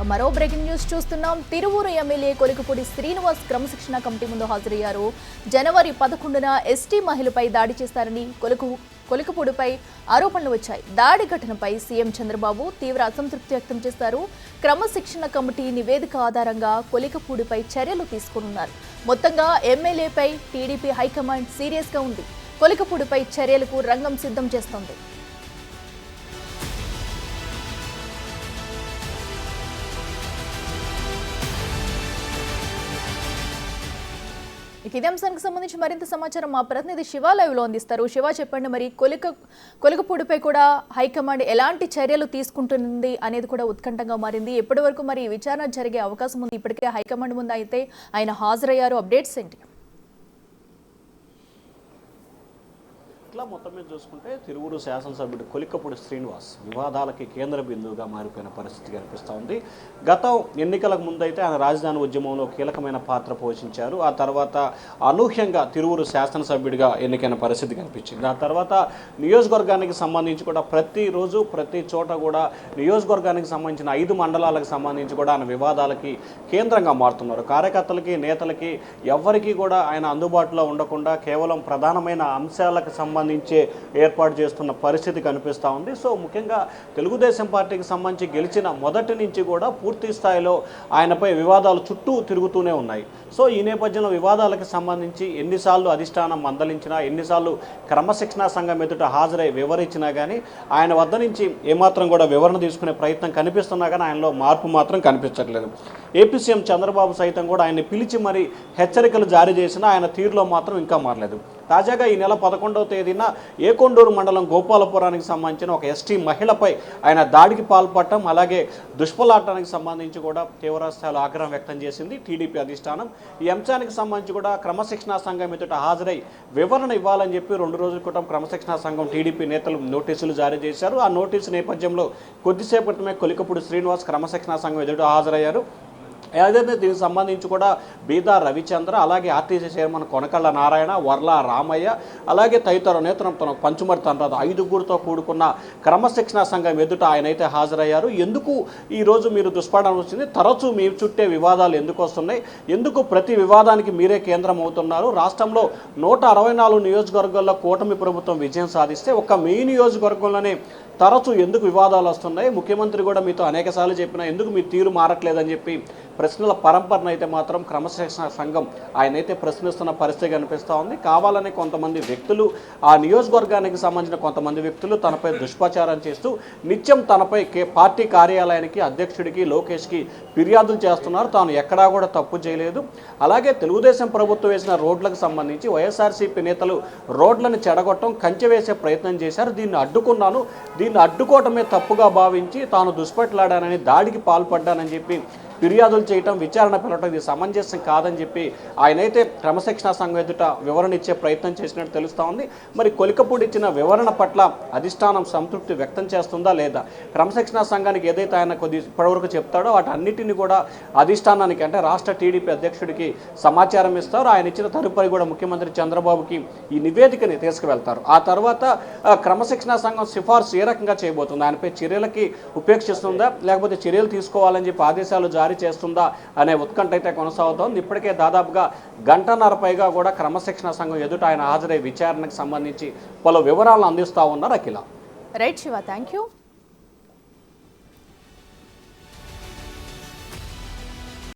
మరో breaking news చూస్తున్నాం. Tiruvuru MLA Kolikapudi Srinivas క్రమశిక్షణ కమిటీ ముందు హాజరయ్యారు. జనవరి 11న ఎస్టీ మహిళపై దాడి చేస్తారని కొలికపూడిపై ఆరోపణలు వచ్చాయి. దాడి ఘటనపై సీఎం చంద్రబాబు తీవ్ర అసంతృప్తి వ్యక్తం చేశారు. క్రమశిక్షణ కమిటీ నివేదిక ఆధారంగా కొలికపూడిపై చర్యలు తీసుకున్నారు. మొత్తంగా ఎమ్మెల్యేపై టీడీపీ హైకమాండ్ సీరియస్గా ఉంది. కొలికపూడిపై చర్యలకు రంగం సిద్ధం చేస్తోంది. ఇదే అంశానికి సంబంధించి మరింత సమాచారం మా ప్రతినిధి శివ లైవ్ లో అందిస్తారు. శివ, చెప్పండి, మరి కొలికపూడిపై కూడా హైకమాండ్ ఎలాంటి చర్యలు తీసుకుంటుంది అనేది కూడా ఉత్కంఠంగా మారింది. ఎప్పటి వరకు మరి విచారణ జరిగే అవకాశం ఉంది? ఇప్పటికే హైకమాండ్ ముందు అయితే ఆయన హాజరయ్యారు. అప్డేట్స్ ఏంటి? ఇట్లా మొత్తం మీద చూసుకుంటే తిరువురు శాసనసభ్యుడు కొలికపూడి శ్రీనివాస్ వివాదాలకి కేంద్ర బిందువుగా మారిపోయిన పరిస్థితి కనిపిస్తూ ఉంది. గత ఎన్నికలకు ముందైతే ఆయన రాజధాని ఉద్యమంలో కీలకమైన పాత్ర పోషించారు. ఆ తర్వాత అనూహ్యంగా తిరువురు శాసనసభ్యుడిగా ఎన్నికైన పరిస్థితి కనిపించింది. ఆ తర్వాత నియోజకవర్గానికి సంబంధించి కూడా ప్రతిరోజు ప్రతి చోట కూడా నియోజకవర్గానికి సంబంధించిన 5 మండలాలకు సంబంధించి కూడా ఆయన వివాదాలకి కేంద్రంగా మారుతున్నారు. కార్యకర్తలకి, నేతలకి ఎవ్వరికీ కూడా ఆయన అందుబాటులో ఉండకుండా కేవలం ప్రధానమైన అంశాలకు సంబంధించే ఏర్పాటు చేస్తున్న పరిస్థితి కనిపిస్తూ ఉంది. సో ముఖ్యంగా తెలుగుదేశం పార్టీకి సంబంధించి గెలిచిన మొదటి నుంచి కూడా పూర్తి స్థాయిలో ఆయనపై వివాదాలు చుట్టూ తిరుగుతూనే ఉన్నాయి. సో ఈ నేపథ్యంలో వివాదాలకు సంబంధించి ఎన్నిసార్లు అధిష్టానం మందలించినా, ఎన్నిసార్లు క్రమశిక్షణా సంఘం ఎదుట హాజరై వివరించినా కానీ ఆయన వద్ద నుంచి ఏమాత్రం కూడా వివరణ తీసుకునే ప్రయత్నం కనిపిస్తున్నా కానీ ఆయనలో మార్పు మాత్రం కనిపించట్లేదు. ఏపీ సీఎం చంద్రబాబు సైతం కూడా ఆయన్ని పిలిచి మరీ హెచ్చరికలు జారీ చేసినా ఆయన తీరులో మాత్రం ఇంకా మారలేదు. తాజాగా ఈ నెల 11వ తేదీన ఏకొండూరు మండలం గోపాలపురానికి సంబంధించిన ఒక ఎస్టీ మహిళపై ఆయన దాడికి పాల్పడటం, అలాగే దుష్పలాటానికి సంబంధించి కూడా తీవ్రస్థాయిలో ఆగ్రహం వ్యక్తం చేసింది టీడీపీ అధిష్టానం. ఈ అంశానికి సంబంధించి కూడా క్రమశిక్షణా సంఘం ఎదుట హాజరై వివరణ ఇవ్వాలని చెప్పి 2 రోజుల క్రితం క్రమశిక్షణా సంఘం టీడీపీ నేతలు నోటీసులు జారీ చేశారు. ఆ నోటీసు నేపథ్యంలో కొద్దిసేపు క్రితమే కొలికపూడి శ్రీనివాస్ క్రమశిక్షణా సంఘం ఎదుట హాజరయ్యారు. ఏదైతే దీనికి సంబంధించి కూడా బీదా రవిచంద్ర, అలాగే ఆర్టీసీ చైర్మన్ కొనకళ్ళ నారాయణ, వర్ల రామయ్య, అలాగే తదితర నేతృత్వం పంచుమర్తి అనురాధ 5గురితో కూడుకున్న క్రమశిక్షణా సంఘం ఎదుట ఆయనైతే హాజరయ్యారు. ఎందుకు ఈరోజు మీరు దుష్పాఠం వచ్చింది? తరచూ మీ చుట్టే వివాదాలు ఎందుకు వస్తున్నాయి? ఎందుకు ప్రతి వివాదానికి మీరే కేంద్రం అవుతున్నారు? రాష్ట్రంలో 164 నియోజకవర్గాల్లో కూటమి ప్రభుత్వం విజయం సాధిస్తే ఒక్క మీ నియోజకవర్గంలోనే తరచూ ఎందుకు వివాదాలు వస్తున్నాయి? ముఖ్యమంత్రి కూడా మీతో అనేకసార్లు చెప్పినా ఎందుకు మీ తీరు మారట్లేదని చెప్పి ప్రశ్నల పరంపరను అయితే మాత్రం క్రమశిక్షణ సంఘం ఆయనైతే ప్రశ్నిస్తున్న పరిస్థితి కనిపిస్తూ ఉంది. కావాలని కొంతమంది వ్యక్తులు, ఆ నియోజకవర్గానికి సంబంధించిన కొంతమంది వ్యక్తులు తనపై దుష్ప్రచారం చేస్తూ నిత్యం తనపై పార్టీ కార్యాలయానికి, అధ్యక్షుడికి, లోకేష్కి ఫిర్యాదులు చేస్తున్నారు. తాను ఎక్కడా కూడా తప్పు చేయలేదు. అలాగే తెలుగుదేశం ప్రభుత్వం వేసిన రోడ్లకు సంబంధించి వైఎస్ఆర్సీపీ నేతలు రోడ్లను చెడగొట్టడం, కంచె వేసే ప్రయత్నం చేశారు. దీన్ని అడ్డుకున్నాను, దీన్ని అడ్డుకోవటమే తప్పుగా భావించి తాను దుష్పట్లాడానని, దాడికి పాల్పడ్డానని చెప్పి ఫిర్యాదులు చేయటం, విచారణ పిలవటం ఇది సమంజసం కాదని చెప్పి ఆయనైతే క్రమశిక్షణా సంఘం ఎదుట వివరణ ఇచ్చే ప్రయత్నం చేసినట్టు తెలుస్తూ ఉంది. మరి కొలికపూడి ఇచ్చిన వివరణ పట్ల అధిష్టానం సంతృప్తి వ్యక్తం చేస్తుందా లేదా? క్రమశిక్షణా సంఘానికి ఏదైతే ఆయన ఇప్పటివరకు చెప్తాడో వాటన్నిటిని కూడా అధిష్టానానికి, అంటే రాష్ట్ర టీడీపీ అధ్యక్షుడికి సమాచారం ఇస్తారు. ఆయన ఇచ్చిన తదుపరి కూడా ముఖ్యమంత్రి చంద్రబాబుకి ఈ నివేదికని తీసుకువెళ్తారు. ఆ తర్వాత క్రమశిక్షణా సంఘం సిఫార్సు ఏ రకంగా చేయబోతుంది? ఆయనపై చర్యలకి ఉపేక్షిస్తుందా, లేకపోతే చర్యలు తీసుకోవాలని చెప్పి ఆదేశాలు జారీ చేస్తుందా అనే ఉత్కంఠ అయితే కొనసాగుతోంది. ఇప్పటికే దాదాపుగా 1.5 పైగా కూడా క్రమశిక్షణ సంఘం ఎదుట ఆయన హాజరై విచారణకు సంబంధించి పలు వివరాలను అందిస్తూ ఉన్నారు. Akhila. Right Shiva, thank you.